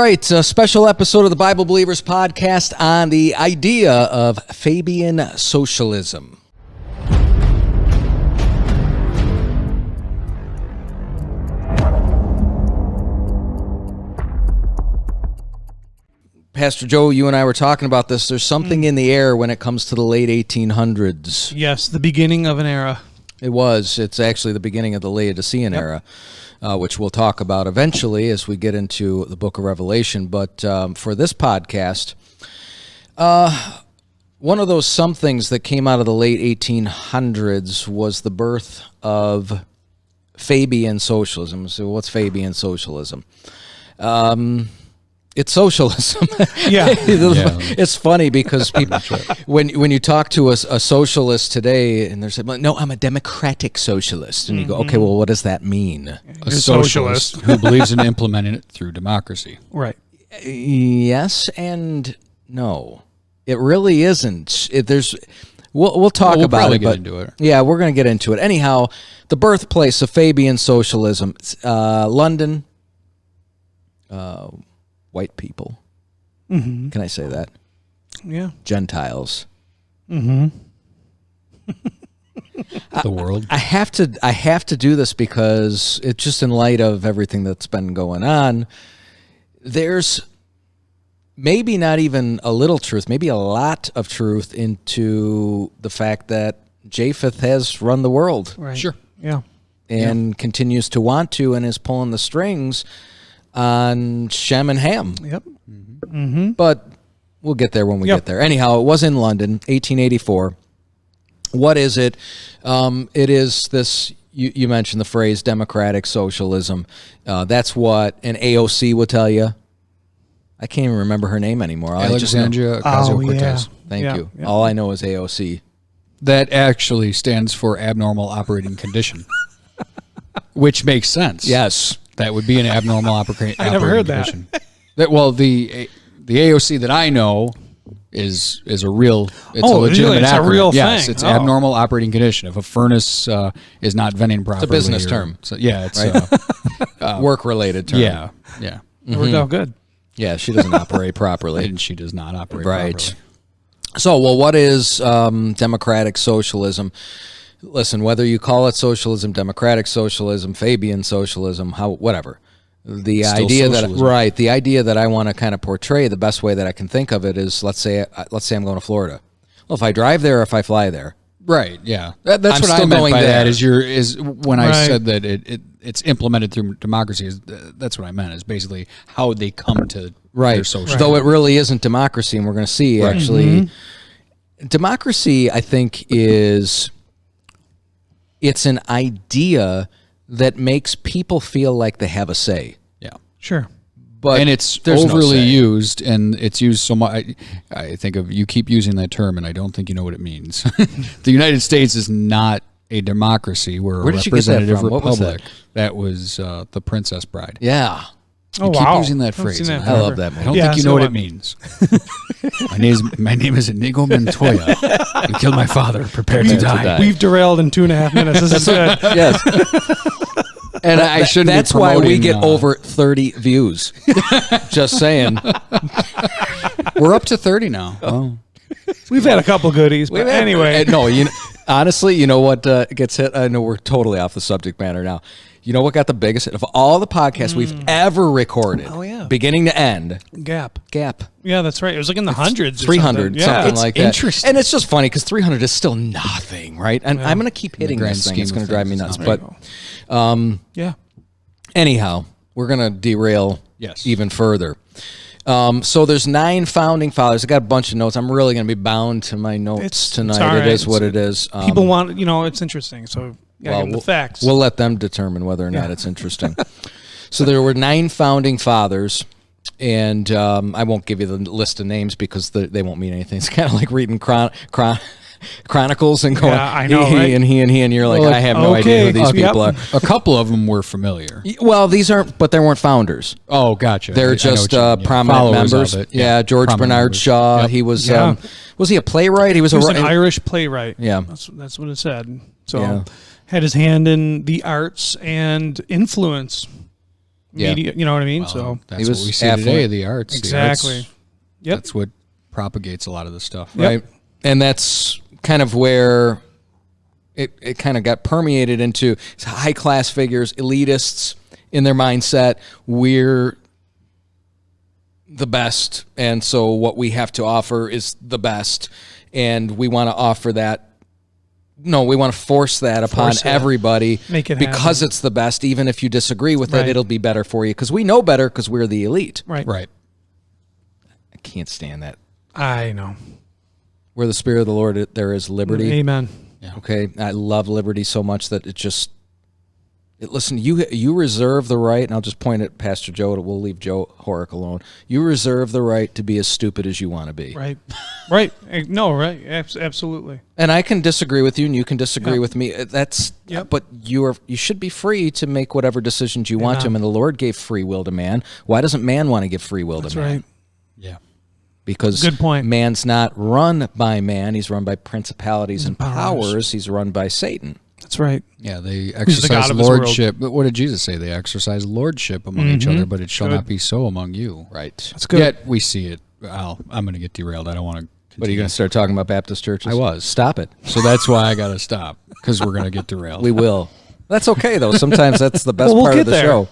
right, a special episode of the Bible Believers podcast on the idea of Fabian Socialism. Pastor Joe, you and I were talking about this. There's something in the air when it comes to the late 1800s. Yes, the beginning of an era. It was. It's actually the beginning of the Laodicean era, which we'll talk about eventually as we get into the book of Revelation. But for this podcast, one of those somethings that came out of the late 1800s was the birth of Fabian Socialism. So what's Fabian Socialism? It's socialism. Yeah. It's funny because people, when you talk to a socialist today, and they're saying, "No, I'm a democratic socialist," and you go, "Okay, well, what does that mean?" A socialist who believes in implementing it through democracy. Right. Yes and no. It really isn't. We'll talk about probably it. Get into it. Yeah, we're going to get into it. Anyhow, the birthplace of Fabian socialism, London. White people. Mm-hmm. Can I say that? Yeah. Gentiles. Mm-hmm. The world. I have to do this because it's just in light of everything that's been going on. There's maybe not even a little truth, maybe a lot of truth into the fact that Japheth has run the world. Right. Sure. Yeah. And continues to want to and is pulling the strings on Shem and Ham. Yep. Mm-hmm. But we'll get there when we get there. Anyhow, it was in London, 1884. What is it? It is this, you mentioned the phrase democratic socialism. That's what an AOC would tell you. I can't even remember her name anymore. Alexandria Ocasio-Cortez. Thank you. Yeah. All I know is AOC. That actually stands for abnormal operating condition, which makes sense. Yes. That would be an abnormal operating condition. I never heard that. Well, the AOC that I know is a real. It's a really? legitimate It's a acronym. real yes, thing. it's Oh. abnormal operating condition. If a furnace is not venting properly, It's a business term. So, yeah, it's Right? Work-related term. yeah. It worked out good. Yeah, she doesn't operate properly. And she does not operate Right. properly. So, what is democratic socialism? Listen, whether you call it socialism, democratic socialism, Fabian socialism, whatever. The Still idea socialism. the idea that I want to kind of portray, the best way that I can think of it is, let's say I'm going to Florida. Well, if I drive there or if I fly there, Right. Yeah. That's I'm what still I meant going by there. that. Is when I Right. said that it's implemented through democracy. That's what I meant. Is basically how they come to their social. Though it really isn't democracy, and we're going to see actually, democracy, I think, it's an idea that makes people feel like they have a say. Yeah. Sure. But And it's there's no overly say. used, and it's used so much. I think you keep using that term, and I don't think you know what it means. The United States is not a democracy. We're Where a did you get that representative from? What was republic. That was The Princess Bride. Yeah. Oh, You wow. keep using that I've phrase. seen that and I forever. love that I movie. don't Yeah, think you so know what what? it means. My name is Inigo Montoya. I killed my father. Prepare to die. We've derailed in 2.5 minutes. This is good. Yes. And I shouldn't be that's why we promoting, get over 30 views. Just saying. We're up to 30 now. Oh. We've had a couple goodies, but anyway. No, honestly, you know what gets hit? I know we're totally off the subject matter now. You know what got the biggest hit of all the podcasts we've ever recorded? Oh, yeah. Beginning to end. Gap. Gap. Yeah, that's right. It was like in the hundreds. or 300, something. something like that. interesting. And it's just funny because 300 is still nothing, right? And I'm going to keep hitting grand this thing. scheme It's of going to drive me things, nuts. it's But Yeah. anyhow, we're going to derail Yes. even further. So there's 9 founding fathers. I got a bunch of notes. I'm really going to be bound to my notes It's tonight. all right. It is what it is. People want, it's interesting. So, give them the facts. We'll let them determine whether or not it's interesting. So there were 9 founding fathers, and I won't give you the list of names because they won't mean anything. It's kind of like reading Chronicles and going, Yeah, I know, he right? and he and he, and you're like, I have no idea who these people are. A couple of them were familiar. Well, these aren't, but they weren't founders. Oh, gotcha. They're I know just what you mean. prominent Followers of members. it. Yeah, George Prominent Bernard members. Shaw. Yep. He was Yeah. was he a playwright? He was He was an Irish playwright. Yeah. That's what it said. So Yeah. had his hand in the arts and influence media. You know what I mean? Well, so that's he was what we see affluent. today. The arts, exactly. The arts, Yep. That's what propagates a lot of the stuff. Right. And that's kind of where it kind of got permeated into high class figures, elitists in their mindset. We're the best, and so what we have to offer is the best, and we want to offer that. No, we want to force that upon everybody. Make it because happen. it's the best. Even if you disagree with it, it'll be better for you because we know better because we're the elite. Right. Right. I can't stand that. I know. Where the Spirit of the Lord, there is liberty. Amen. Yeah. Okay, I love liberty so much that listen, you reserve the right, and I'll just point at Pastor Joe. We'll leave Joe Horick alone. You reserve the right to be as stupid as you want to be. Right. Right. No. Right. Absolutely. And I can disagree with you, and you can disagree with me. That's Yep. But you should be free to make whatever decisions you want to. And the Lord gave free will to man. Why doesn't man want to give free will That's to man? right. Yeah. Because Good point. man's not run by man; he's run by principalities and powers. He's run by Satan. That's right. Yeah, they the exercise God of this world. lordship. But what did Jesus say? They exercise lordship among each other, but it shall not be so among you. Right. That's good. Yet we see it. I'm going to get derailed. I don't want to. But are you going to start talking about Baptist churches? I was. Stop it. So that's why I got to stop, because we're going to get derailed. We will. That's okay, though. Sometimes that's the best Well, we'll part get of the there. show.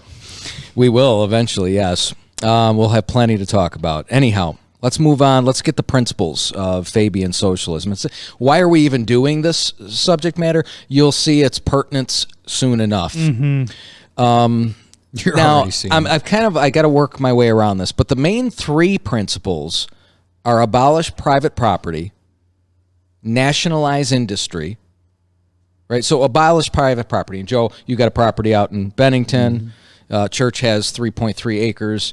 We will eventually, yes. We'll have plenty to talk about. Anyhow, let's move on. Let's get the principles of Fabian socialism. Why are we even doing this subject matter? You'll see its pertinence soon enough. You're Now, already seeing I got to work my way around this, but the main three principles are abolish private property, nationalize industry, right? So abolish private property. And Joe, you got a property out in Bennington. Church has 3.3 acres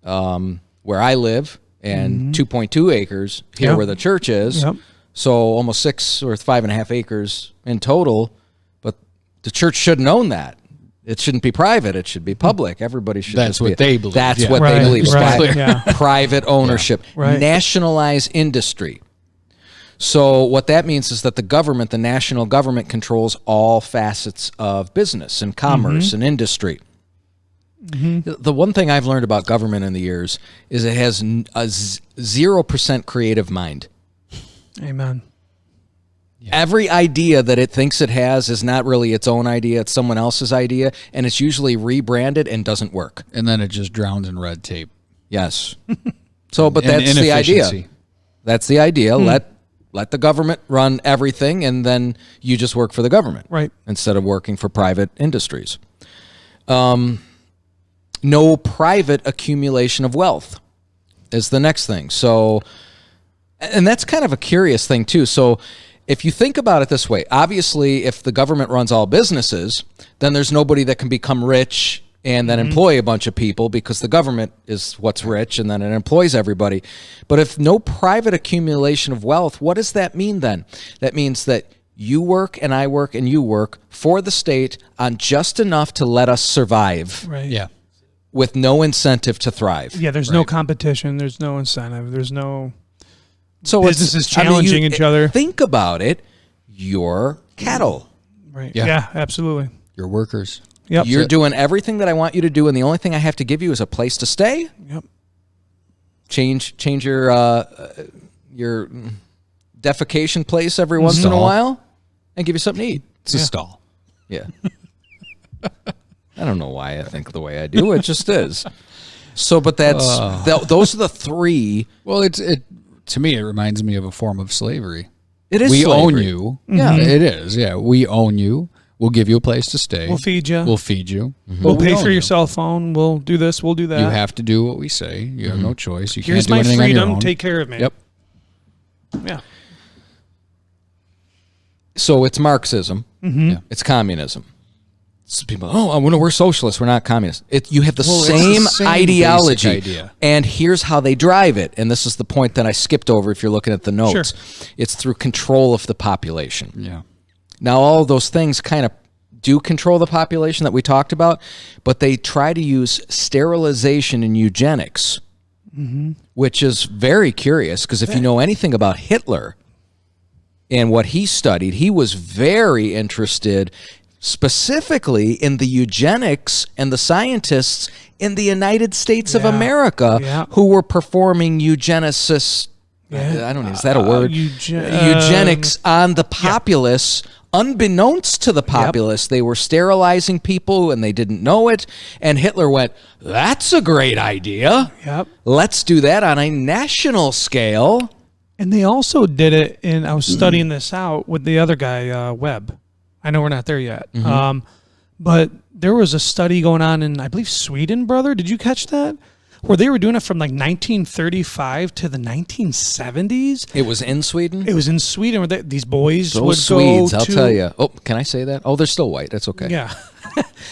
where I live and 2.2 acres here Yep. where the church is. Yep. So almost 6 or 5.5 acres in total. But the church shouldn't own that. It shouldn't be private. It should be public. Everybody should. That's just what they believe. That's Yeah. what Right, they believe. right, yeah. Private ownership. Right. Nationalize industry. So what that means is that the government, the national government, controls all facets of business and commerce and industry. The one thing I've learned about government in the years is it has a 0% creative mind. Amen. Every idea that it thinks it has is not really its own idea. It's someone else's idea, and it's usually rebranded and doesn't work. And then it just drowns in red tape. Yes. So, but And that's the idea. inefficiency. That's the idea. Let the government run everything, and then you just work for the government, Right. instead of working for private industries. No private accumulation of wealth is the next thing. So, and that's kind of a curious thing too. So, if you think about it this way, obviously, if the government runs all businesses, then there's nobody that can become rich and then employ a bunch of people because the government is what's rich and then it employs everybody. But if no private accumulation of wealth, what does that mean then? That means that you work and I work and you work for the state on just enough to let us survive Right. Yeah. with no incentive to thrive. Yeah. There's no competition. There's no incentive. There's no. So Businesses challenging each other. Think about it. You're cattle. Right. Yeah. Yeah. Absolutely. Your workers. Yep. You're doing everything that I want you to do, and the only thing I have to give you is a place to stay. Yep. Change your defecation place every once in a Stall. while, and give you something to eat. It's a stall. Yeah. I don't know why I think the way I do. It just is. So, but those are the three. Well, it to me it reminds me of a form of slavery. It is We slavery. own you. Yeah. It is. Yeah, we own you. We'll give you a place to stay. We'll feed you. We'll feed you. We'll But we pay own for you. your cell phone. We'll do this. We'll do that. You have to do what we say. You have no choice. You Here's can't do my anything on your freedom. own. Take care of me. Yep. Yeah. So it's Marxism. Yeah. It's communism. So people, we're socialists. We're not communists. You have the Well, it's same the same ideology, basic idea. and here's how they drive it. And this is the point that I skipped over. If you're looking at the notes, it's through control of the population. Yeah. Now, all of those things kind of do control the population that we talked about, but they try to use sterilization and eugenics, which is very curious because if you know anything about Hitler and what he studied, he was very interested specifically in the eugenics and the scientists in the United States of America who were performing eugenicists. I don't know, is that a word? Eugenics on the populace. Unbeknownst to the populace, they were sterilizing people and they didn't know it. And Hitler went, that's a great idea. Yep. Let's do that on a national scale. And they also did it in, I was studying this out with the other guy, Webb. I know we're not there yet. But there was a study going on in, I believe, Sweden, brother. Did you catch that? Where they were doing it from like 1935 to the 1970s. It was in Sweden? It was in Sweden where these boys would Swedes, go I'll tell you. Oh, can I say that? Oh, they're still white. That's okay. Yeah.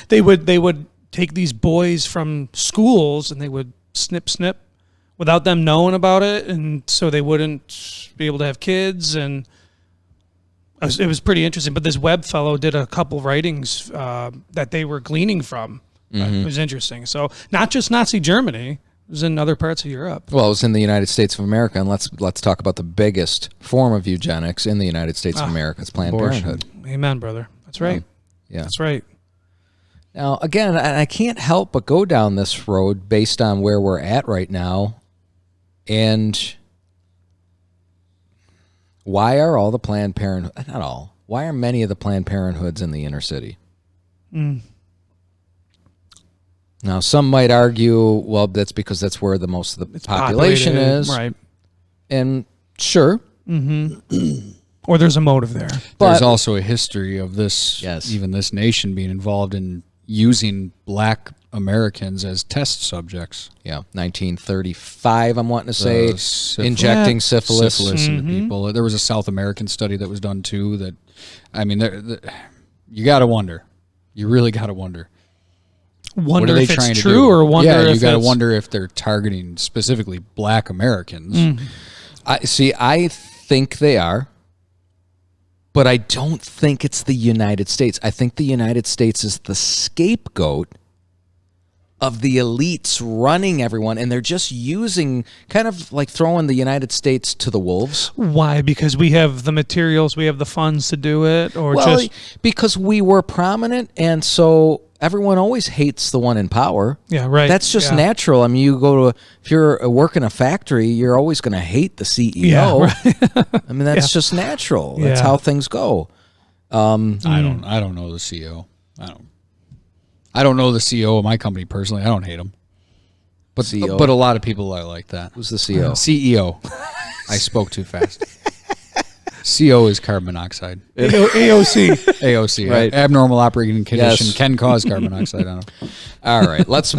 They would take these boys from schools and they would snip without them knowing about it, and so they wouldn't be able to have kids, and it was pretty interesting. But this Webb fellow did a couple writings that they were gleaning from. It was interesting. So not just Nazi Germany, it was in other parts of Europe. Well, it was in the United States of America, and let's talk about the biggest form of eugenics in the United States of America. It's Planned Parenthood. Amen, brother. That's right. Yeah. That's right. Now, again, I can't help but go down this road based on where we're at right now. And why are all the Planned Parenthood, not all, why are many of the Planned Parenthoods in the inner city? Now, some might argue, well, that's because that's where the most of the population is. Right. And sure. Or there's a motive there. But there's also a history of this, Yes. even this nation being involved in using black Americans as test subjects. Yeah, 1935, I'm wanting to say, injecting syphilis into people. There was a South American study that was done too. That, I mean, you got to wonder. You really got to wonder. Wonder if it's true, or wonder if you got to wonder if they're targeting specifically black Americans. I think they are, but I don't think it's the United States. I think the United States is the scapegoat of the elites running everyone, and they're just using, kind of like throwing the United States to the wolves. Why? Because we have the materials, we have the funds to do it, or just because we were prominent, and so everyone always hates the one in power. Yeah, right. That's just natural. I mean, if you're working a factory, you're always going to hate the CEO. Yeah, right. I mean, that's just natural. That's how things go. I don't know the CEO. I don't know the CEO of my company personally. I don't hate him. But CEO? But a lot of people are like that. Who's the CEO? CEO. I spoke too fast. CO is carbon monoxide. AOC. AOC. Right. Abnormal operating condition Yes. can cause carbon monoxide. I don't know. All right, let's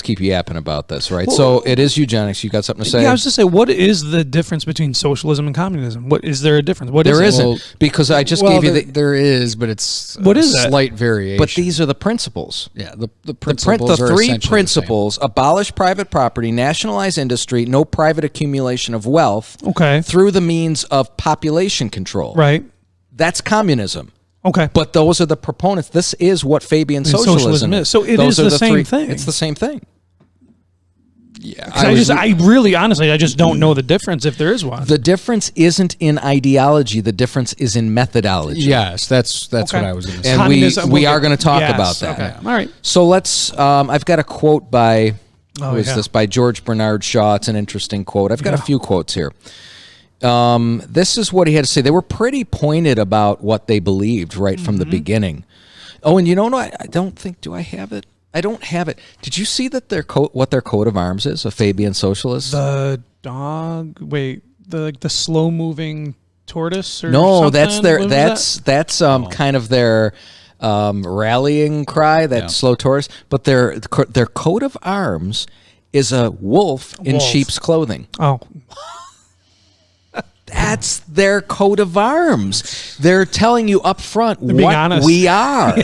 keep yapping about this, right? So it is eugenics. You got something to say? Yeah, I was just saying, what is the difference between socialism and communism? What is there a difference? There is it? isn't, because I just gave you there is, but it's What is that? slight variation. But these are the principles. Yeah, the principles The are three essentially principles: abolish private property, nationalize industry, no private accumulation of wealth Okay. through the means of population control. Right. That's communism. Okay. But those are the proponents. This is what Fabian socialism is. So it Those is are the same thing. It's the same thing. Yeah, I really, honestly, I just don't know the difference if there is one. The difference isn't in ideology. The difference is in methodology. Yes, that's what I was going to say. And Communism, we are going to talk yes, about that. Okay. All right. So let's. I've got a quote by who is yeah. this? By George Bernard Shaw. It's an interesting quote. I've got a few quotes here. This is what he had to say. They were pretty pointed about what they believed right from the beginning. Oh, and you know what? I don't think. Do I have it? I don't have it. Did you see that what their coat of arms is? A Fabian Socialist? The dog. Wait. The slow moving tortoise. Or No, something? that's kind of their rallying cry. That slow tortoise. But their coat of arms is a wolf in sheep's clothing. Oh. That's their coat of arms. They're telling you up front what honest. we are.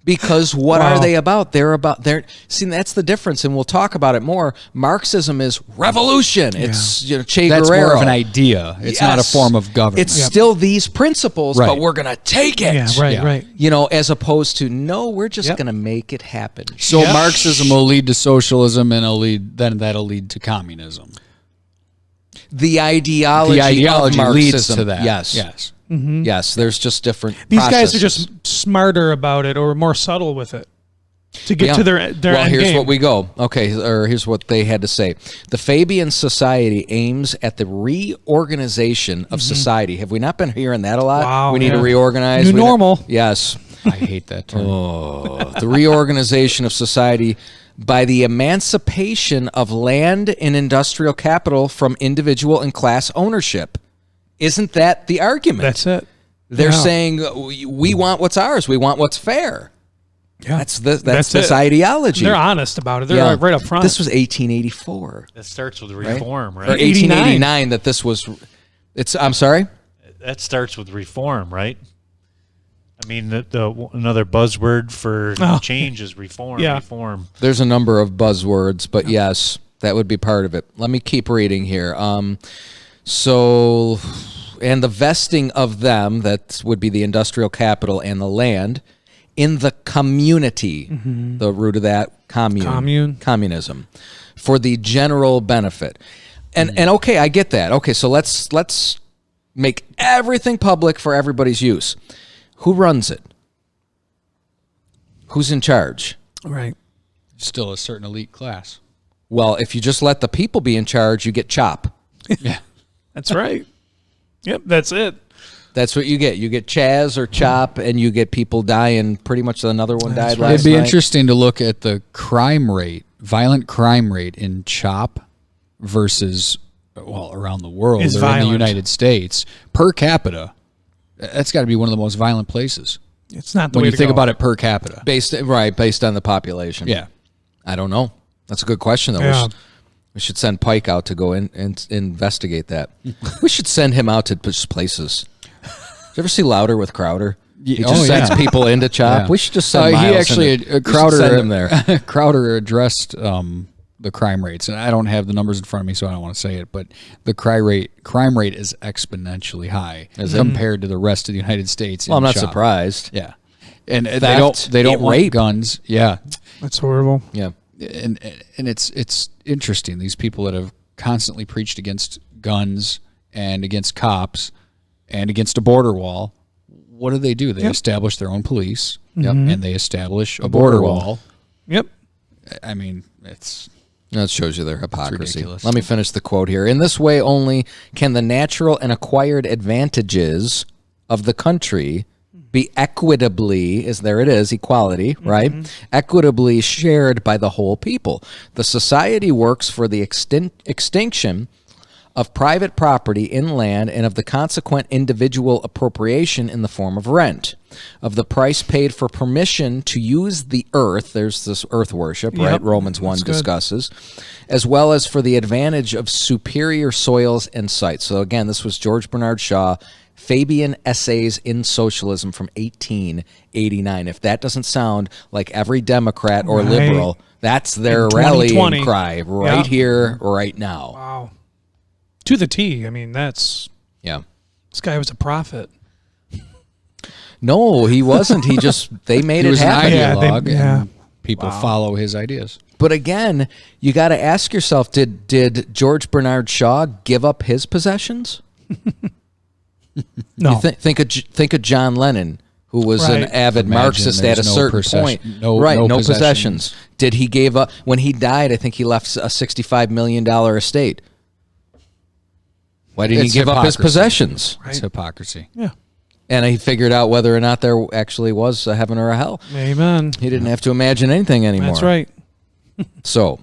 Because what are they about? See, that's the difference, and we'll talk about it more. Marxism is revolution. It's Che That's Guevara. more of an idea. It's not a form of government. It's still these principles, but we're going to take it. Yeah, right. As opposed to, no, we're just going to make it happen. So Marxism will lead to socialism, and then that'll lead to communism. the ideology of Marxism leads to that. Yes. Yes. Yes, there's just different These processes. guys are just smarter about it or more subtle with it to get to their well, end here's game. what we go. Okay, or here's what they had to say. The Fabian Society aims at the reorganization of society. Have we not been hearing that a lot? Wow, we need to yeah. reorganize. New normal. Yes. I hate that term. The reorganization of society by the emancipation of land and industrial capital from individual and class ownership. Isn't that the argument? That's it. They're Yeah. saying we want what's ours. We want what's fair. Yeah. That's this it. ideology. They're honest about it. They're right up front. This was 1884 That starts with reform, or right? 1889 that this was. I'm sorry. That starts with reform, right? I mean, another buzzword for change is reform. Yeah. Reform. There's a number of buzzwords, but yes, that would be part of it. Let me keep reading here. So, and the vesting of them, that would be the industrial capital and the land, in the community, the root of that, communism, for the general benefit. And okay, I get that. Okay, so let's make everything public for everybody's use. Who runs it? Who's in charge? right. Still a certain elite class. Well, if you just let the people be in charge, you get chop. Yeah. That's right. Yep, that's it. That's what you get. You get Chaz or Chop, and you get people dying. Pretty much another one died last It'd be night. interesting to look at the crime rate, violent crime rate in CHOP versus, well, around the world or Is in violent. the United States. Per capita, that's got to be one of the most violent places. It's not the When way you to think go. about it per capita. Based on the population. Yeah. I don't know. That's a good question, though. Yeah. We should send Pike out to go in and investigate that. We should send him out to just places. Did you ever see Louder with Crowder? He just sends people into CHOP. Yeah. We should just send He Miles actually, into, Crowder, send him there. Crowder addressed the crime rates, and I don't have the numbers in front of me, so I don't want to say it, but the crime rate is exponentially high compared to the rest of the United States. Well, I'm in not CHOP. surprised. Yeah, and Theft, they don't want rape. guns. Yeah, That's horrible. Yeah. and it's interesting. These people that have constantly preached against guns and against cops and against a border wall, what do? They establish their own police, and they establish a border wall. Yep. I mean, it's That shows you their hypocrisy. ridiculous. Let me finish the quote here. In this way only can the natural and acquired advantages of the country be equitably, equality, right? Equitably shared by the whole people. The society works for the extinction of private property in land and of the consequent individual appropriation in the form of rent, of the price paid for permission to use the earth, there's this earth worship, right? Romans 1 discusses, as well as for the advantage of superior soils and sites. So again, this was George Bernard Shaw, Fabian Essays in Socialism from 1889. If that doesn't sound like every Democrat or liberal, that's their In rallying 2020. cry right here, right now. Wow. To the T. I mean, this guy was a prophet. No, he wasn't. He they made he it was an happen. ideologue, Yeah. and people follow his ideas. But again, you got to ask yourself: Did George Bernard Shaw give up his possessions? No. You think of John Lennon, who was an Right. avid Imagine Marxist at a there's no certain possession- point. no No possessions. possessions. Did he give up when he died? I think he left a $65 million estate. Why didn't It's he give up his hypocrisy. possessions? It's hypocrisy. Yeah. And he figured out whether or not there actually was a heaven or a hell. Amen. He didn't have to imagine anything anymore. That's right. So,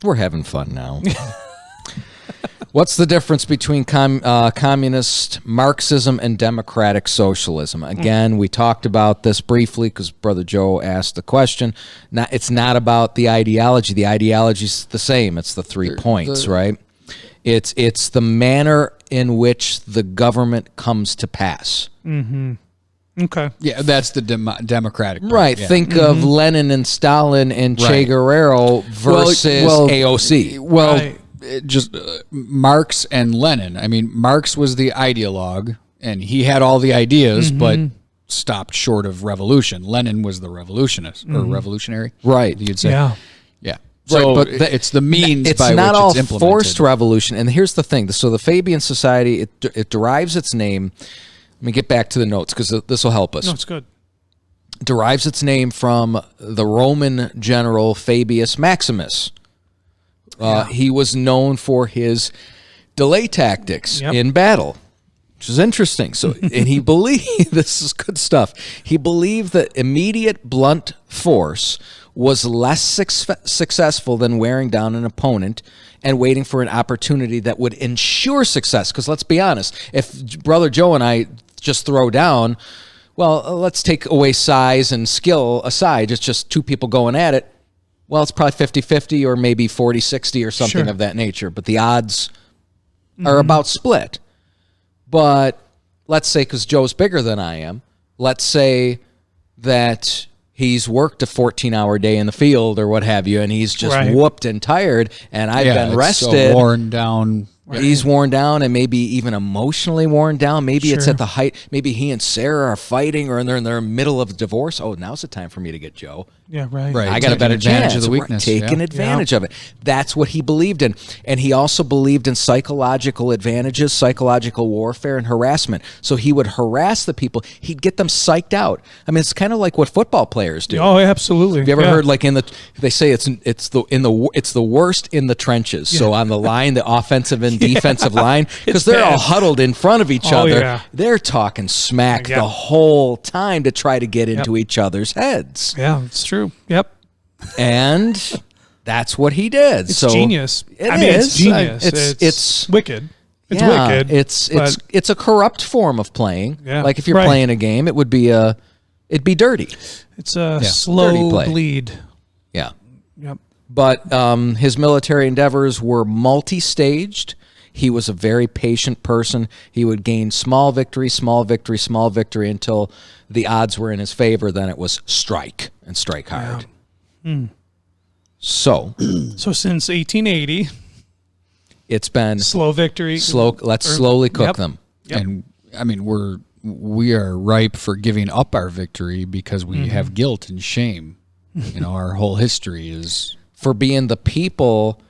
we're having fun now. What's the difference between communist Marxism and democratic socialism? Again, we talked about this briefly because Brother Joe asked the question. It's not about the ideology. The ideology is the same. It's the 3 points, right? It's the manner in which the government comes to pass. Okay. Yeah, that's the democratic part. Right. Yeah. Think of Lenin and Stalin and Che Guevara versus AOC. Well, Right. just Marx and Lenin. I mean, Marx was the ideologue, and he had all the ideas, but stopped short of revolution. Lenin was the revolutionist or revolutionary, Right. You'd say, Yeah. yeah. So but it's the means it's by not which all it's implemented. forced revolution. And here's the thing. So the Fabian Society, it derives its name. Let me get back to the notes because this will help us. No, it's good. Derives its name from the Roman general Fabius Maximus. He was known for his delay tactics in battle, which is interesting. So, and he believed, this is good stuff, he believed that immediate blunt force was less successful than wearing down an opponent and waiting for an opportunity that would ensure success. Because let's be honest, if Brother Joe and I just throw down, well, let's take away size and skill aside, it's just two people going at it. Well, it's probably 50-50 or maybe 40-60 or something of that nature. But the odds are about split. But let's say, because Joe's bigger than I am, let's say that he's worked a 14-hour day in the field or what have you, and he's just whooped and tired, and I've been rested. So worn down. He's worn down and maybe even emotionally worn down. Maybe it's at the height. Maybe he and Sarah are fighting or they're in the middle of divorce. Oh, now's the time for me to get Joe. Yeah, right. I got a better advantage chance of the weakness. Taking advantage of it. That's what he believed in. And he also believed in psychological advantages, psychological warfare, and harassment. So he would harass the people. He'd get them psyched out. I mean, it's kind of like what football players do. Oh, absolutely. Have you ever heard like they say it's the worst in the trenches. So on the line, the offensive and defensive line, because they're all huddled in front of each other. Yeah. They're talking smack the whole time to try to get into each other's heads. Yeah, it's true. Yep. And that's what he did. It's genius. It's genius. It's wicked. It's wicked. It's a corrupt form of playing. Yeah. Like if you're playing a game, it'd be dirty. It's a slow bleed. Yeah. Yep. But his military endeavors were multi-staged. He was a very patient person. He would gain small victory, small victory, small victory until the odds were in his favor. Then it was strike and strike hard. Yeah. So since 1880, it's been slow victory. Let's slowly cook them. Yep. And I mean, we are ripe for giving up our victory because we have guilt and shame. You know, our whole history is for being the people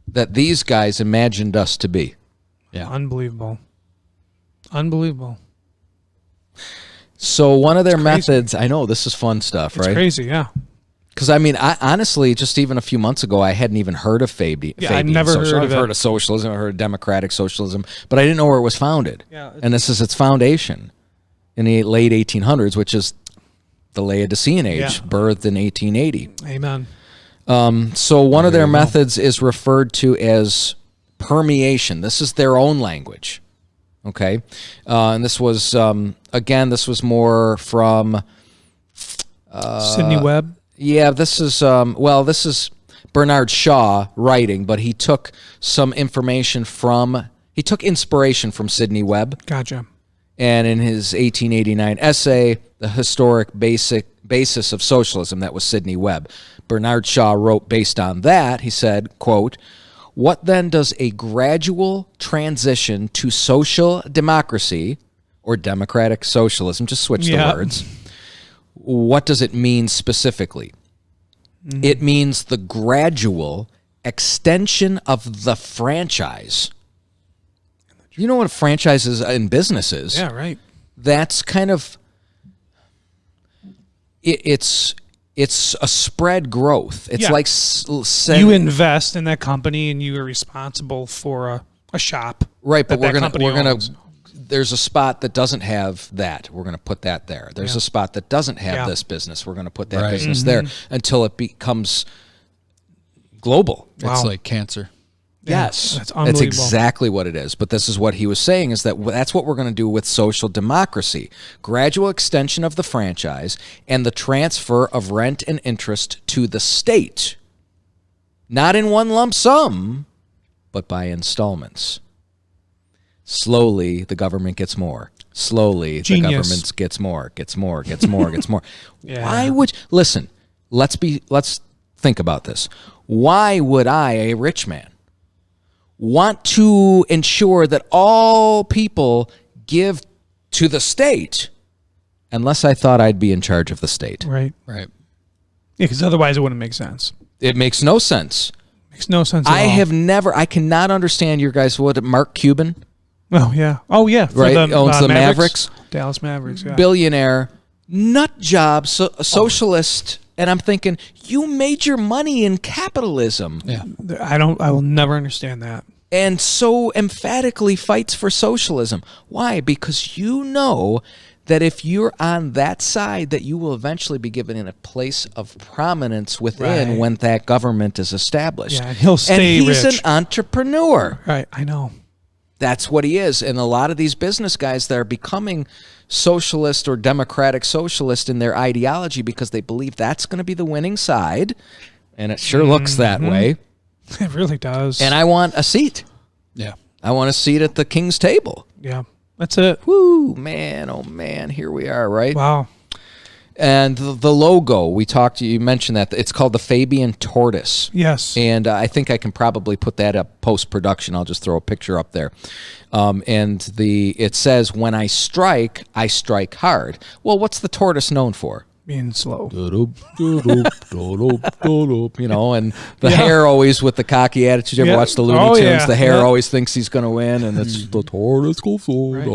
that these guys imagined us to be. Yeah. Unbelievable. So one of their methods, I know this is fun stuff, right? It's crazy, yeah. Because I mean, I honestly, just even a few months ago, I hadn't even heard of Fabian. I've never heard of it. I've heard of socialism, I've heard of democratic socialism, but I didn't know where it was founded. Yeah, and this is its foundation in the late 1800s, which is the Laodicean age, birthed in 1880. Amen. So one of their methods is referred to as permeation. This is their own language. Okay. And this was, this was more from Sidney Webb. Yeah, this is, this is Bernard Shaw writing, but he took some information he took inspiration from Sidney Webb. Gotcha. And in his 1889 essay, The Historic Basis of Socialism, that was Sidney Webb. Bernard Shaw wrote based on that, he said, quote, "What then does a gradual transition to social democracy, or democratic socialism, just switch the words, what does it mean specifically? It means the gradual extension of the franchise." You know what a franchise is in business is? Yeah, right. That's kind of it's a spread growth. It's like you invest in that company and you are responsible for a shop. Right, but we're gonna owns. There's a spot that doesn't have that. We're gonna put that there. There's a spot that doesn't have this business. We're gonna put that business there until it becomes global. It's like cancer. Yes, that's unbelievable. That's exactly what it is. But this is what he was saying, is that that's what we're going to do with social democracy. Gradual extension of the franchise and the transfer of rent and interest to the state. Not in one lump sum, but by installments. Slowly, the government gets more. Slowly, the government gets more, gets more. Why would... Listen, let's think about this. Why would I, a rich man, want to ensure that all people give to the state unless I thought I'd be in charge of the state? Right. Right. Yeah, because otherwise it wouldn't make sense. It makes no sense. Makes no sense at all. I cannot understand your guys. What, Mark Cuban? Oh, yeah. Oh, yeah. For Right, owns the Mavericks. Dallas Mavericks, yeah. Billionaire, nut job, socialist. And I'm thinking, you made your money in capitalism. Yeah. I will never understand that. And so emphatically fights for socialism. Why? Because you know that if you're on that side, that you will eventually be given in a place of prominence within when that government is established. Yeah, and he'll stay And he's rich. an entrepreneur. Right, I know. That's what he is. And a lot of these business guys that are becoming socialist or democratic socialist in their ideology because they believe that's going to be the winning side, and it sure looks that way. It really does. And I want a seat. Yeah. I want a seat at the king's table. Yeah, that's it. Woo, man, oh man, here we are, right? Wow. And the logo, you mentioned that. It's called the Fabian tortoise. Yes. And I think I can probably put that up post-production. I'll just throw a picture up there. And it says, when I strike hard. Well, what's the tortoise known for? Being slow. You know, and the hair always with the cocky attitude. You ever watch the Looney Tunes? Yeah. The hair always thinks he's going to win, and it's the tortoise goes forward,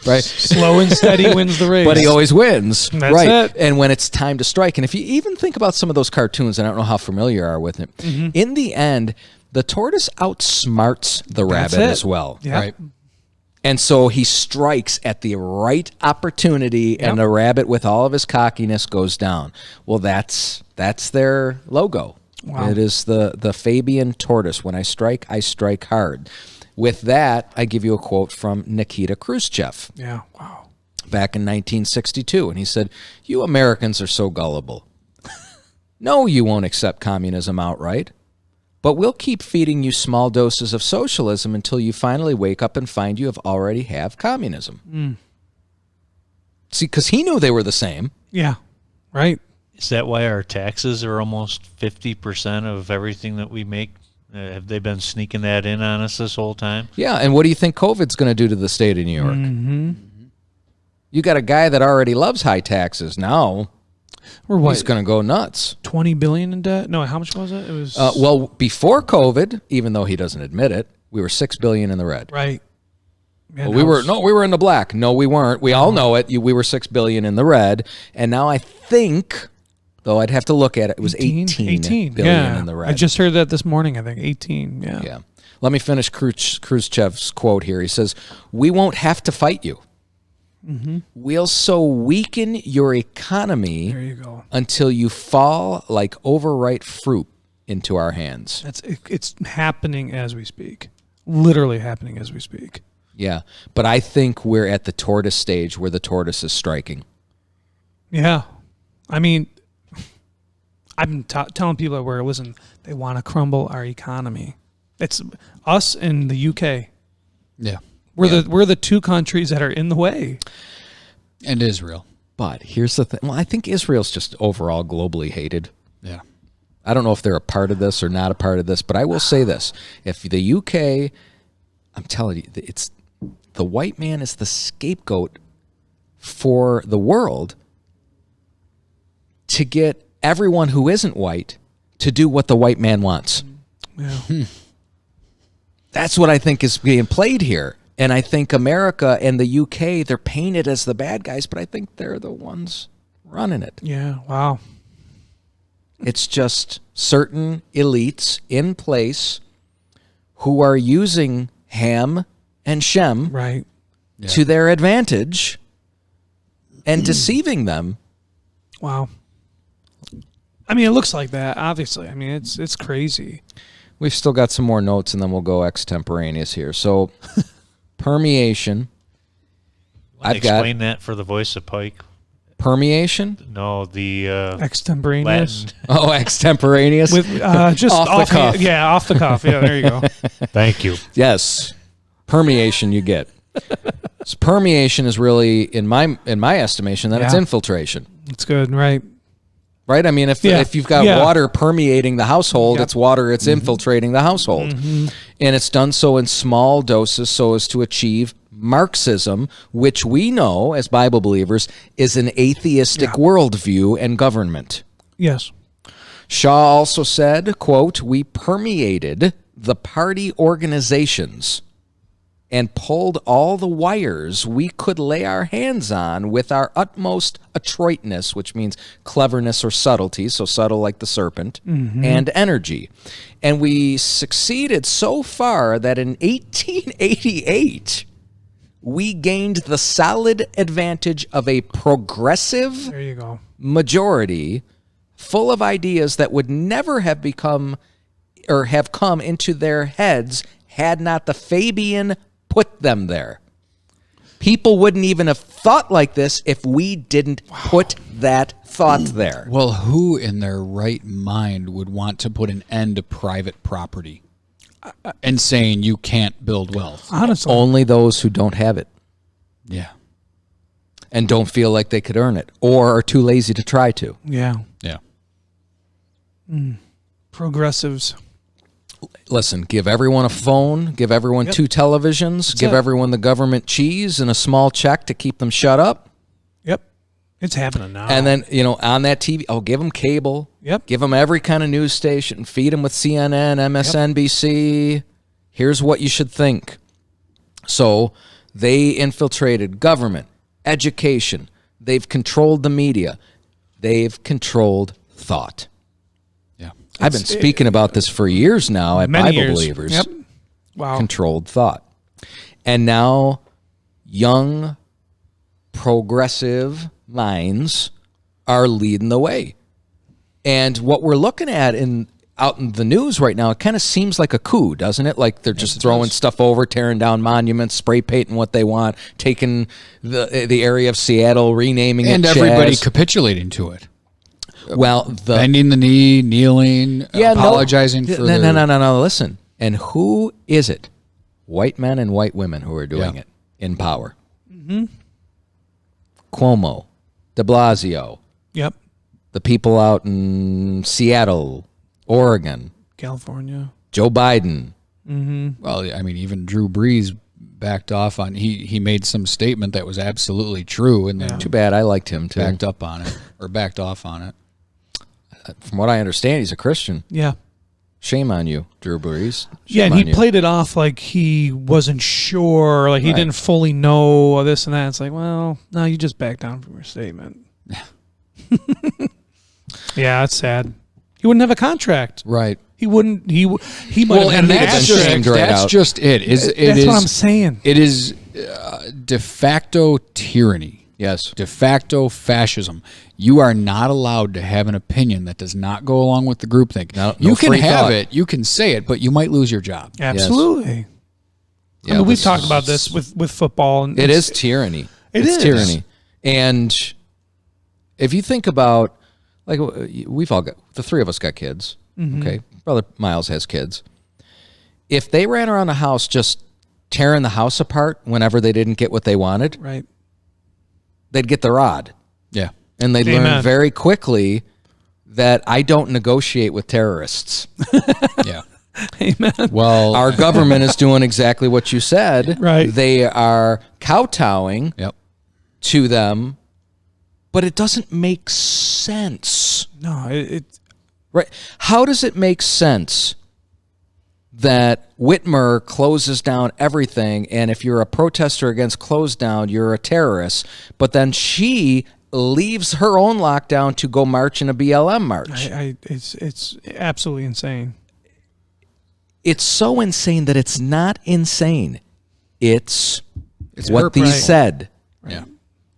right? Slow and steady wins the race. But he always wins, That's right? it. And when it's time to strike, and if you even think about some of those cartoons, and I don't know how familiar you are with it, in the end, the tortoise outsmarts the rabbit as well, right? And so he strikes at the right opportunity, and the rabbit, with all of his cockiness, goes down. Well, that's their logo. Wow. It is the Fabian tortoise. When I strike hard. With that, I give you a quote from Nikita Khrushchev. Yeah, wow. Back in 1962, and he said, "You Americans are so gullible. No, you won't accept communism outright. But we'll keep feeding you small doses of socialism until you finally wake up and find you already have communism." See, because he knew they were the same. Yeah, right. Is that why our taxes are almost 50% of everything that we make? Have they been sneaking that in on us this whole time? Yeah, and what do you think COVID's going to do to the state of New York? You got a guy that already loves high taxes. Now he's going to go nuts. 20 billion in debt? No, how much was it? It was well, before COVID, even though he doesn't admit it, we were $6 billion in the red. right. Yeah, Well, we were in the black. No, we weren't. We all know it. We were $6 billion in the red, and now I think, though I'd have to look at it, it was 18 billion in the red. I just heard that this morning. I think 18. Yeah. Yeah. Let me finish Khrushchev's quote here. He says, "We won't have to fight you. We'll so weaken your economy There you go. until you fall like overripe fruit into our hands." It's happening as we speak. Literally happening as we speak. Yeah, but I think we're at the tortoise stage where the tortoise is striking. Yeah. I mean, I've been telling people at work, listen, they want to crumble our economy. It's us and the UK. Yeah. We're the two countries that are in the way. And Israel. But here's the thing. Well, I think Israel's just overall globally hated. Yeah. I don't know if they're a part of this or not a part of this, but I will say this. If the UK, I'm telling you, it's the white man is the scapegoat for the world to get everyone who isn't white to do what the white man wants. Yeah. That's what I think is being played here. And I think America and the UK, they're painted as the bad guys, but I think they're the ones running it. Yeah. Wow. It's just certain elites in place who are using Ham and Shem Right. to their advantage and deceiving them. Wow. I mean, it looks like that, obviously. I mean, it's crazy. We've still got some more notes, and then we'll go extemporaneous here. So, permeation. Explain that for the voice of Pike. Permeation? No, the Extemporaneous. Latin. Oh, extemporaneous. With just Off the cuff. Yeah, off the cuff. Yeah, there you go. Thank you. Yes. Permeation you get. So permeation is really, in my estimation, that it's infiltration. It's good, right? Right? I mean, if you've got water permeating the household, it's water, it's infiltrating the household. And it's done so in small doses so as to achieve Marxism, which we know as Bible believers is an atheistic worldview and government. Yes. Shaw also said, quote, "We permeated the party organizations and pulled all the wires we could lay our hands on with our utmost adroitness," which means cleverness or subtlety, so subtle like the serpent, and energy. And we succeeded so far that in 1888, we gained the solid advantage of a progressive There you go. majority full of ideas that would never have become or have come into their heads had not the Fabian put them there. People wouldn't even have thought like this if we didn't put that thought there. Well, who in their right mind would want to put an end to private property and saying you can't build wealth? Honestly. Only those who don't have it Yeah. and don't feel like they could earn it or are too lazy to try to. Yeah. Yeah. Progressives. Listen, give everyone a phone, give everyone 2 televisions, give it. everyone the government cheese and a small check to keep them shut up. Yep. It's happening now. And then, on that TV, give them cable. Yep. Give them every kind of news station. Feed them with CNN, MSNBC. Here's what you should think. So they infiltrated government, education. They've controlled the media. They've controlled thought. Yeah. I've been speaking about this for years now at Many Bible years. Believers. Yep. Wow. Controlled thought. And now young progressive minds are leading the way. And what we're looking at out in the news right now, it kind of seems like a coup, doesn't it? Like they're just throwing stuff over, tearing down monuments, spray painting what they want, taking the area of Seattle, renaming it And everybody Chaz. capitulating to it. Well, Bending the knee, kneeling, apologizing for No. Listen. And who is it? White men and white women who are doing it in power. Mm-hmm. Cuomo, de Blasio, Yep. the people out in Seattle, Oregon, California. Joe Biden. Well, I mean, even Drew Brees backed off on, he made some statement that was absolutely true and then Too bad. I liked him too. backed up on it or backed off on it. From what I understand, he's a Christian. Yeah. Shame on you, Drew Brees. Yeah, Shame and on he you. played it off like he wasn't sure, like he didn't fully know this and that. It's like, well, no, you just backed down from your statement. Yeah, it's sad. He wouldn't have a contract. Right. He wouldn't. He might Well, have and had that's been just, shamed right that's out. just it. That's what I'm saying. It is de facto tyranny. Yes. De facto fascism. You are not allowed to have an opinion that does not go along with the groupthink. No you can free have thought. it, you can say it, but you might lose your job. Absolutely. Yeah, I mean, we've this talked is- about this with football. And It it's- is tyranny. It It's is. tyranny. And if you think about, like, we've all got, the three of us got kids. Okay. Brother Miles has kids. If they ran around the house just tearing the house apart whenever they didn't get what they wanted, Right. they'd get the rod. Yeah. And they'd learn Amen. very quickly that I don't negotiate with terrorists. Yeah. Amen. Well, Our government is doing exactly what you said. Right. They are kowtowing yep. to them, but it doesn't make sense. No, it Right? How does it make sense that Whitmer closes down everything, and if you're a protester against close down, you're a terrorist, but then she leaves her own lockdown to go march in a BLM march? it's absolutely insane. It's so insane that it's not insane. It's what purposeful. these said. Yeah.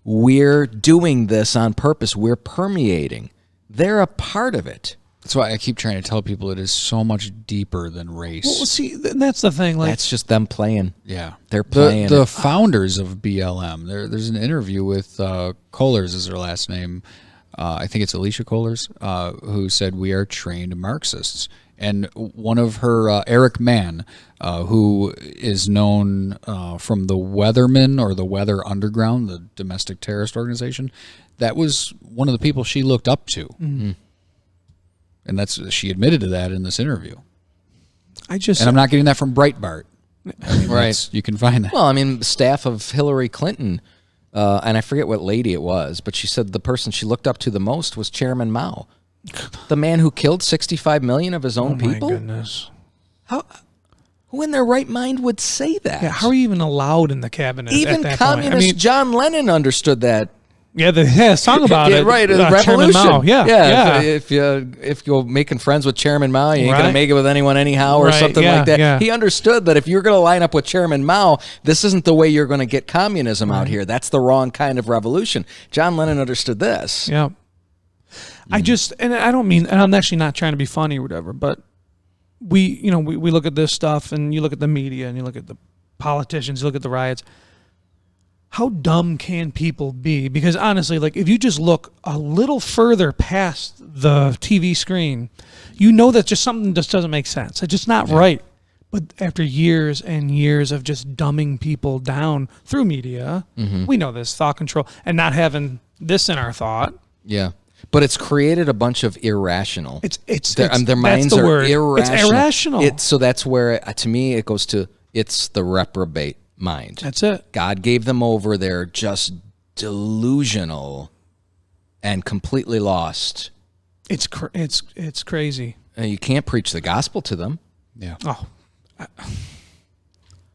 We're doing this on purpose. We're permeating. They're a part of it. That's why I keep trying to tell people it is so much deeper than race. Well, see, that's the thing. Like, That's just them playing. Yeah, They're playing the it. founders of BLM. There's an interview with Kohlers is her last name. I think it's Alicia Kohlers, who said we are trained Marxists. And one of her, Eric Mann, who is known from the Weathermen or the Weather Underground, the domestic terrorist organization, that was one of the people she looked up to. Mm-hmm. And she admitted to that in this interview. And I'm not getting that from Breitbart. I mean, Right. You can find that. Well, I mean, the staff of Hillary Clinton, and I forget what lady it was, but she said the person she looked up to the most was Chairman Mao. The man who killed 65 million of his own people? My goodness. Who in their right mind would say that? Yeah, how are you even allowed in the cabinet Even at that communist point? I mean, John Lennon understood that. yeah, they had a song about Yeah, it. right, Chairman revolution. Mao. Yeah. If you're making friends with Chairman Mao, you ain't gonna Right. make it with anyone anyhow, or Right, something yeah, like that. yeah. He understood that if you're gonna line up with Chairman Mao, this isn't the way you're gonna get communism out here. That's the wrong kind of revolution. John Lennon understood this. Yeah. I just, and I don't mean, and I'm actually not trying to be funny or whatever, but we look at this stuff, and you look at the media, and you look at the politicians, you look at the riots. How dumb can people be? Because honestly, like, if you just look a little further past the TV screen, you know that just something just doesn't make sense. It's just not right. But after years and years of just dumbing people down through media, we know this, thought control, and not having this in our thought. Yeah. But it's created a bunch of irrational. Their minds that's the are word. irrational. It's irrational. So that's where, to me, it goes to, it's the reprobate mind. That's it. God gave them over. They're just delusional and completely lost. It's crazy. And you can't preach the gospel to them. Yeah. Oh,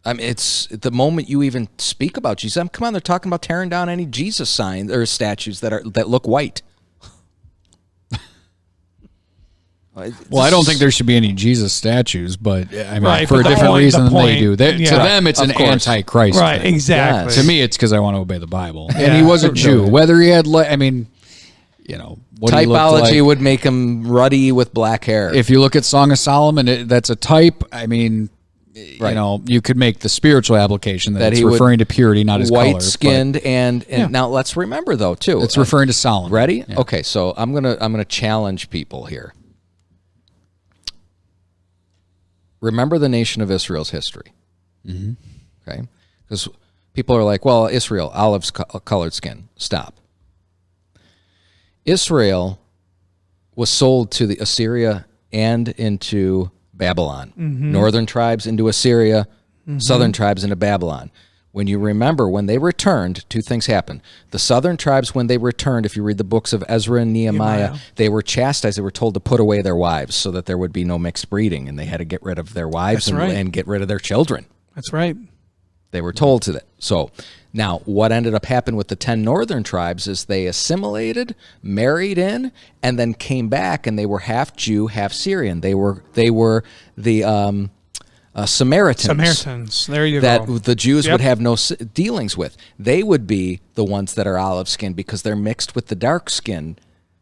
I mean, it's the moment you even speak about Jesus. Come on, they're talking about tearing down any Jesus signs or statues that look white. Well, I don't think there should be any Jesus statues, but I mean, Right, for but a the different point- reason the than they point- do. To yeah. them, it's Of an course. anti-Christ right, thing. exactly. To me, it's because I want to obey the Bible. Yeah. And he was a Jew. Whether he had, what he Typology looked like. would make him ruddy with black hair. If you look at Song of Solomon, that's a type. I mean, Right. you could make the spiritual application that it's he would- referring to purity, not his color. white skinned, and now let's remember though too. It's referring to Solomon. Ready? Yeah. Okay, so I'm gonna challenge people here. Remember the nation of Israel's history. Mm-hmm. Okay, because people are like, well, Israel, colored skin. Stop. Israel was sold to the Assyria and into Babylon. Northern tribes into Assyria, southern tribes into Babylon. When you remember, when they returned, two things happened. The southern tribes, when they returned, if you read the books of Ezra and Nehemiah, they were chastised. They were told to put away their wives so that there would be no mixed breeding, and they had to get rid of their wives and get rid of their children. That's right. They were told to that. So now what ended up happening with the 10 northern tribes is they assimilated, married in, and then came back, and they were half Jew, half Syrian. They were the Samaritans. There you that go. the Jews would have no dealings with. They would be the ones that are olive skinned because they're mixed with the dark skin.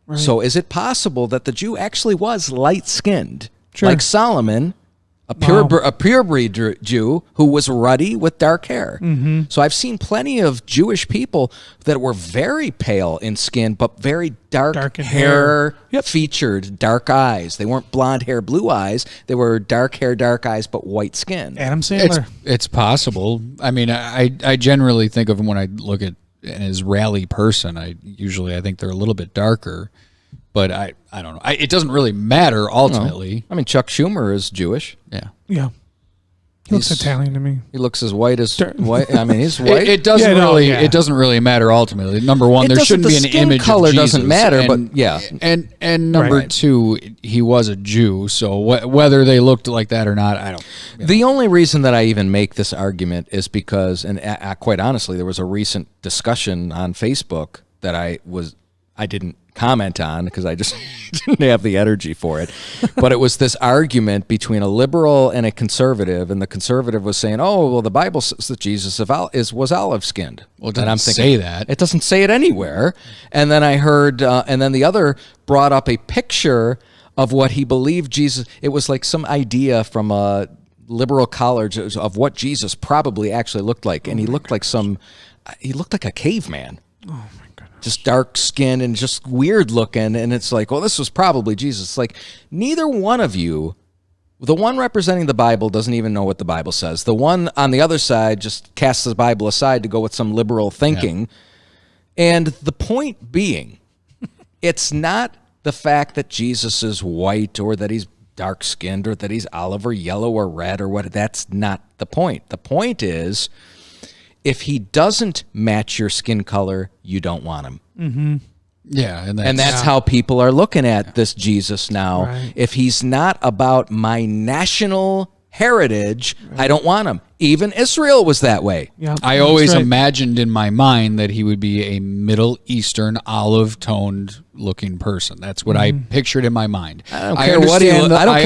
Right. So is it possible that the Jew actually was light skinned, like Solomon, a purebred Jew who was ruddy with dark hair? Mm-hmm. So I've seen plenty of Jewish people that were very pale in skin, but very dark hair, featured, dark eyes. They weren't blonde hair, blue eyes. They were dark hair, dark eyes, but white skin. Adam Sandler. It's possible. I mean, I generally think of him when I look at his rally person. I think they're a little bit darker, but I don't know. It doesn't really matter ultimately. No. I mean, Chuck Schumer is Jewish. Yeah. Yeah. He looks Italian to me. He looks as white as white. I mean, he's white. It doesn't It doesn't really matter ultimately. Number one, there shouldn't be an image. Color of Jesus, doesn't matter, and number two, he was a Jew. So whether they looked like that or not, I don't. The only reason that I even make this argument is because, and quite honestly, there was a recent discussion on Facebook that I didn't comment on because I just didn't have the energy for it. But it was this argument between a liberal and a conservative, and the conservative was saying, "Oh, well, the Bible says that Jesus was olive-skinned." Well, it doesn't say that. It doesn't say it anywhere. And then I heard, and then the other brought up a picture of what he believed Jesus. It was like some idea from a liberal college of what Jesus probably actually looked like, and he looked like a caveman. Oh my goodness. Just dark skin and just weird looking, and it's like, well, this was probably Jesus. It's like neither one of you, the one representing the Bible doesn't even know what the Bible says. The one on the other side just casts the Bible aside to go with some liberal thinking. Yeah. And the point being, it's not the fact that Jesus is white or that he's dark skinned or that he's olive or yellow or red or what. That's not the point. The point is, if he doesn't match your skin color, you don't want him. Mm-hmm. Yeah, and that's how people are looking at this Jesus now. Right. If he's not about my national heritage, I don't want him. Even Israel was that way. Yeah, I always imagined in my mind that he would be a Middle Eastern, olive-toned looking person. That's what I pictured in my mind. I don't care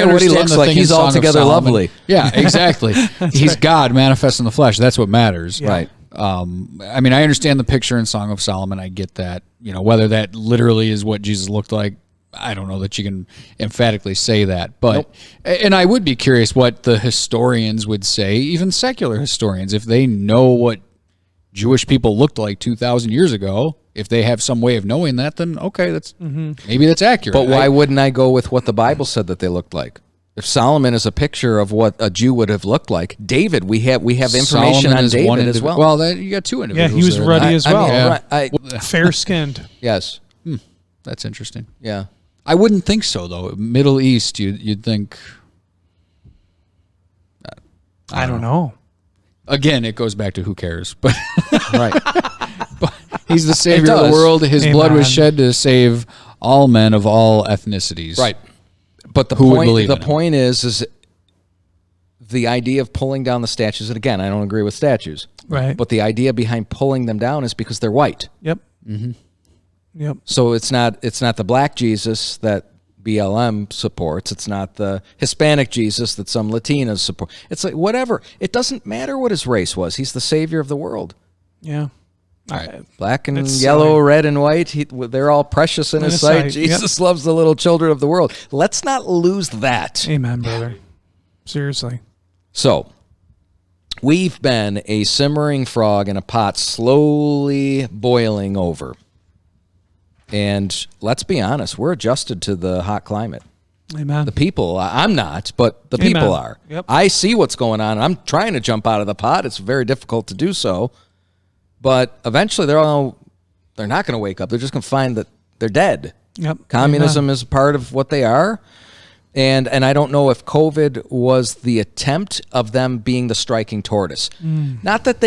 what he looks like. He's altogether lovely. Yeah, exactly. He's God manifest in the flesh. That's what matters. Yeah. Right. I mean, I understand the picture in Song of Solomon. I get that. Whether that literally is what Jesus looked like, I don't know that you can emphatically say that. But and I would be curious what the historians would say, even secular historians, if they know what Jewish people looked like 2,000 years ago. If they have some way of knowing that, then okay, that's maybe that's accurate. But why wouldn't I go with what the Bible said that they looked like? If Solomon is a picture of what a Jew would have looked like, David, we have information Solomon on is David as well. Well, you got two individuals. Yeah, he was there. ruddy as well. Fair-skinned. Yes. That's interesting. Yeah. I wouldn't think so, though. Middle East, you'd think. I don't know. Again, it goes back to who cares, but Right. but he's the savior of the world. His blood was shed to save all men of all ethnicities. Right. But the point is the idea of pulling down the statues. And again, I don't agree with statues. Right. But the idea behind pulling them down is because they're white. Yep. Yep. So it's not the black Jesus that BLM supports. It's not the Hispanic Jesus that some Latinas support. It's like whatever. It doesn't matter what his race was. He's the savior of the world. Yeah. Black and yellow, red and white, they're all precious in his sight. Jesus loves the little children of the world. Let's not lose that. Amen, brother. Seriously. So, we've been a simmering frog in a pot slowly boiling over. And let's be honest, we're adjusted to the hot climate. Amen. The people, I'm not, but the people are. Yep. I see what's going on. I'm trying to jump out of the pot. It's very difficult to do so. But eventually they're not going to wake up. They're just going to find that they're dead. Yep. Communism is part of what they are. And I don't know if COVID was the attempt of them being the striking tortoise. Not that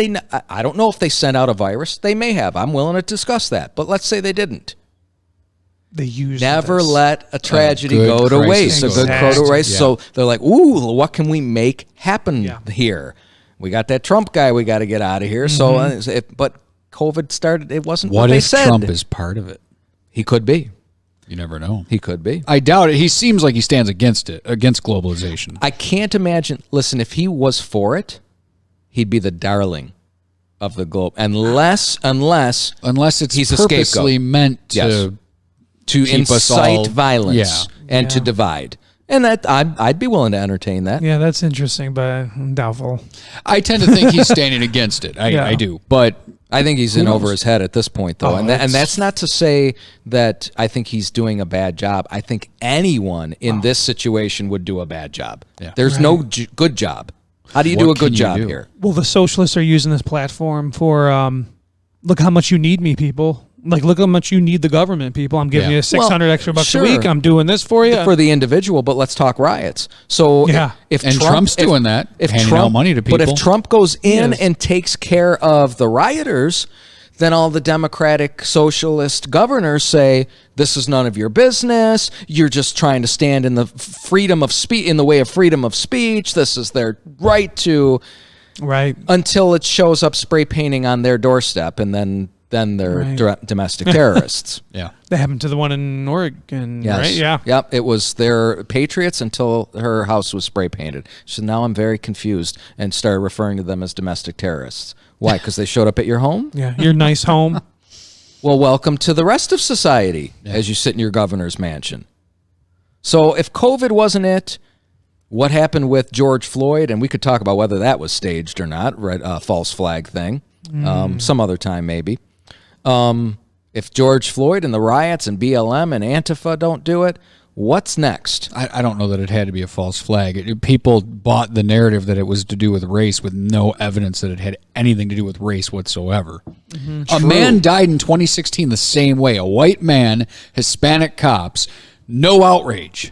I don't know if they sent out a virus. They may have. I'm willing to discuss that. But let's say they didn't. They never let a tragedy go to waste. Exactly. A good go to waste. Yeah. So they're like, ooh, what can we make happen here? We got that Trump guy we got to get out of here. So, but COVID started, it wasn't what they said. What if Trump is part of it? He could be. You never know. He could be. I doubt it. He seems like he stands against it, against globalization. I can't imagine. Listen, if he was for it, he'd be the darling of the globe. Unless it's he's purposely a scapegoat. Meant to incite violence and to divide. And that I'd be willing to entertain that. Yeah, that's interesting, but I'm doubtful. I tend to think he's standing against it. I do. But I think he's in over his head at this point, though. And that's not to say that I think he's doing a bad job. I think anyone in this situation would do a bad job. Yeah. There's no good job. How do you do a good job here? Well, the socialists are using this platform for, look how much you need me, people. Like, look how much you need the government, people. I'm giving you $600 extra bucks a week. I'm doing this for you. For the individual, but let's talk riots. So if Trump's doing that, handing out money to people. But if Trump goes in and takes care of the rioters, then all the Democratic socialist governors say, this is none of your business. You're just trying to stand in the freedom of speech, in the way of freedom of speech. This is their right to. Right. Until it shows up spray painting on their doorstep, and then they're domestic terrorists. Yeah. That happened to the one in Oregon, right? Yeah. Yep. It was their patriots until her house was spray painted. So now I'm very confused and started referring to them as domestic terrorists. Why? Because they showed up at your home? Yeah. Your nice home. Well, welcome to the rest of society as you sit in your governor's mansion. So if COVID wasn't it, what happened with George Floyd, and we could talk about whether that was staged or not, false flag thing, some other time maybe. If George Floyd and the riots and BLM and Antifa don't do it, what's next? I don't know that it had to be a false flag. People bought the narrative that it was to do with race with no evidence that it had anything to do with race whatsoever. A man died in 2016 the same way. A white man, Hispanic cops, no outrage.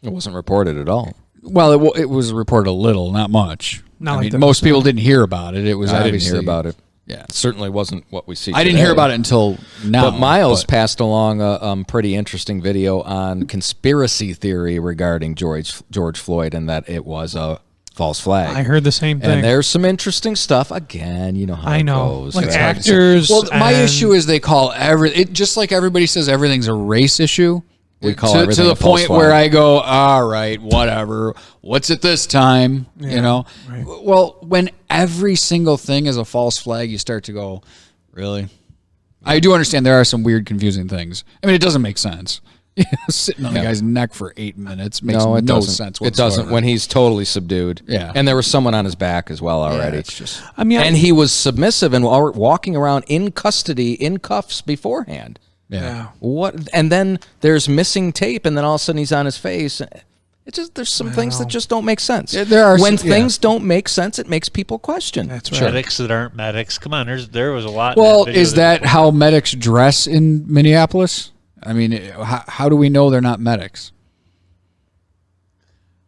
It wasn't reported at all. Well, it was reported a little, not much. Most people didn't hear about it. It was I didn't hear about it. Yeah. It certainly wasn't what we see I didn't today. hear about it until now. But Miles passed along a pretty interesting video on conspiracy theory regarding George Floyd and that it was a false flag. I heard the same thing. And there's some interesting stuff. Again, you know how it goes. Like right? actors. Well, my and- issue is they call it just like everybody says everything's a race issue. We call to everything the a false point flag. where I go, all right, whatever. What's it this time? You know. right. Well, when every single thing is a false flag, you start to go, really? I do understand there are some weird, confusing things. I mean, it doesn't make sense. Sitting on the guy's neck for 8 minutes makes no sense whatsoever. It doesn't when he's totally subdued. Yeah. And there was someone on his back as well already. it's just. I mean, And he was submissive and walking around in custody, in cuffs beforehand. Yeah. What? And then there's missing tape, and then all of a sudden he's on his face. It just there's some things that just don't make sense. Yeah, there are when some- yeah. things don't make sense, it makes people question. That's right. Medics that aren't medics. Come on, there was a lot. in Well, that video is that how medics dress in Minneapolis? I mean, how do we know they're not medics?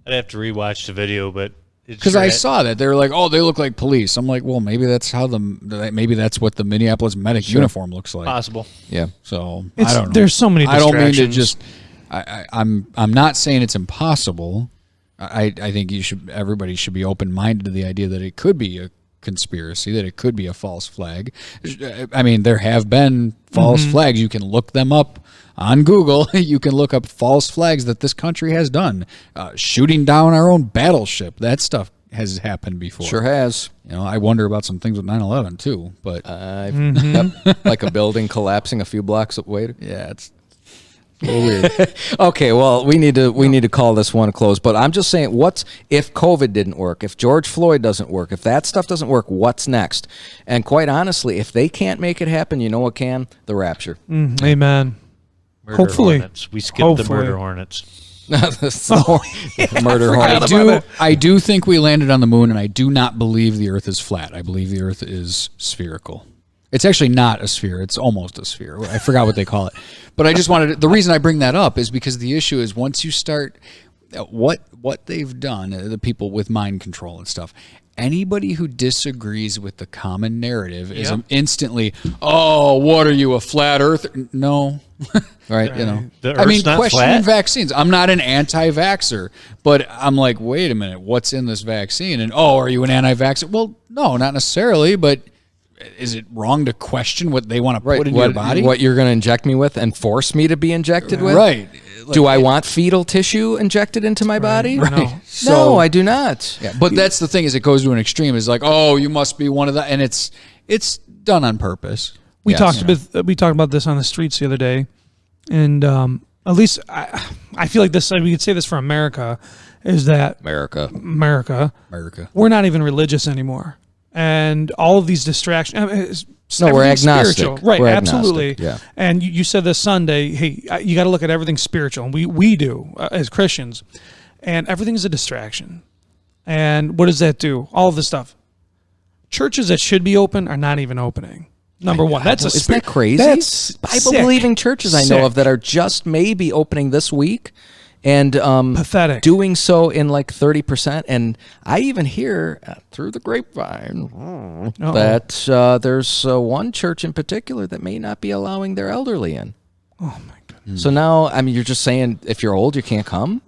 I'd have to rewatch the video, but Because I saw that they were like, "Oh, they look like police." I'm like, "Well, maybe that's how maybe that's what the Minneapolis medic uniform looks like." possible. Yeah. So It's, I don't know. There's so many I distractions. don't mean to just. I'm not saying it's impossible. I think everybody should be open minded to the idea that it could be a conspiracy, that it could be a false flag. I mean, there have been false flags. You can look them up on Google. You can look up false flags that this country has done. Shooting down our own battleship. That stuff has happened before. Sure has. You know, I wonder about some things with 9/11 too. But Yep. Like a building collapsing a few blocks away. yeah, it's a little weird. Okay, well, we need to call this one close. But I'm just saying, what's if COVID didn't work, if George Floyd doesn't work, if that stuff doesn't work, what's next? And quite honestly, if they can't make it happen, you know what can? The rapture. Amen. Murder Hopefully. Hornets. We skipped Hopefully. the murder hornets. Murder hornet. I do think we landed on the moon, and I do not believe the Earth is flat. I believe the Earth is spherical. It's actually not a sphere. It's almost a sphere. I forgot what they call it. But I just wanted the reason I bring that up is because the issue is once you start what they've done, the people with mind control and stuff, anybody who disagrees with the common narrative is instantly, oh, what are you, a flat earther? No. Right. You know, The I mean, Earth's not questioning flat? vaccines. I'm not an anti-vaxxer, but I'm like, wait a minute, what's in this vaccine? And oh, are you an anti-vaxxer? Well, no, not necessarily, but is it wrong to question what they want to put into your body? What you're going to inject me with and force me to be injected with? Right. Do I want fetal tissue injected into my body? Right. No, So- I do not. Yeah, but that's the thing is it goes to an extreme. It's like, oh, you must be one of the, and it's done on purpose. We Yes. talked about this on the streets the other day, and at least I feel like this. We could say this for America, is that America. we're not even religious anymore, and all of these distractions. I mean, No, we're everything's agnostic. spiritual. Right? We're Absolutely. agnostic, yeah. And you said this Sunday, hey, you got to look at everything spiritual, and we do as Christians, and everything's a distraction. And what does that do? All of this stuff. Churches that should be open are not even opening. Number one, that's a Isn't that crazy? That's Bible-believing churches I know of that are just maybe opening this week and Pathetic. doing so in like 30%. And I even hear through the grapevine that there's one church in particular that may not be allowing their elderly in. Oh my goodness. So now, I mean, you're just saying if you're old, you can't come?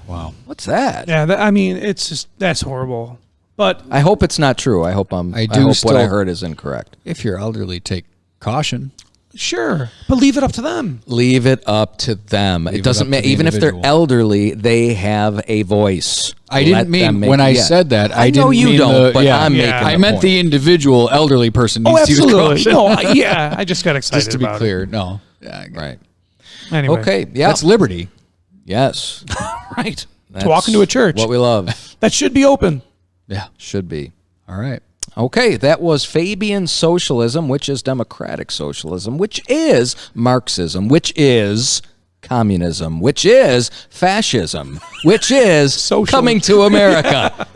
Wow. What's that? Yeah, I mean, it's just that's horrible. But I hope it's not true. I hope what I heard is incorrect. If you're elderly, take caution. sure, but leave it up to them. Leave it up to them. It doesn't up to matter. the Even if they're individual. elderly, they have a voice. I didn't mean when I said that. I didn't know you mean don't, but yeah. I'm Yeah. making. I a meant point. the individual elderly person Oh, needs to use absolutely. caution. No, yeah, I just got excited. Just to be about clear, no. Yeah, Right. It. Anyway, Okay. Yeah. That's liberty. Yes. right. That's To walk into a church What we love that should be open. Yeah. should be. All right. Okay, that was Fabian Socialism, which is democratic socialism, which is Marxism, which is communism, which is fascism, which is Socialism. coming to America.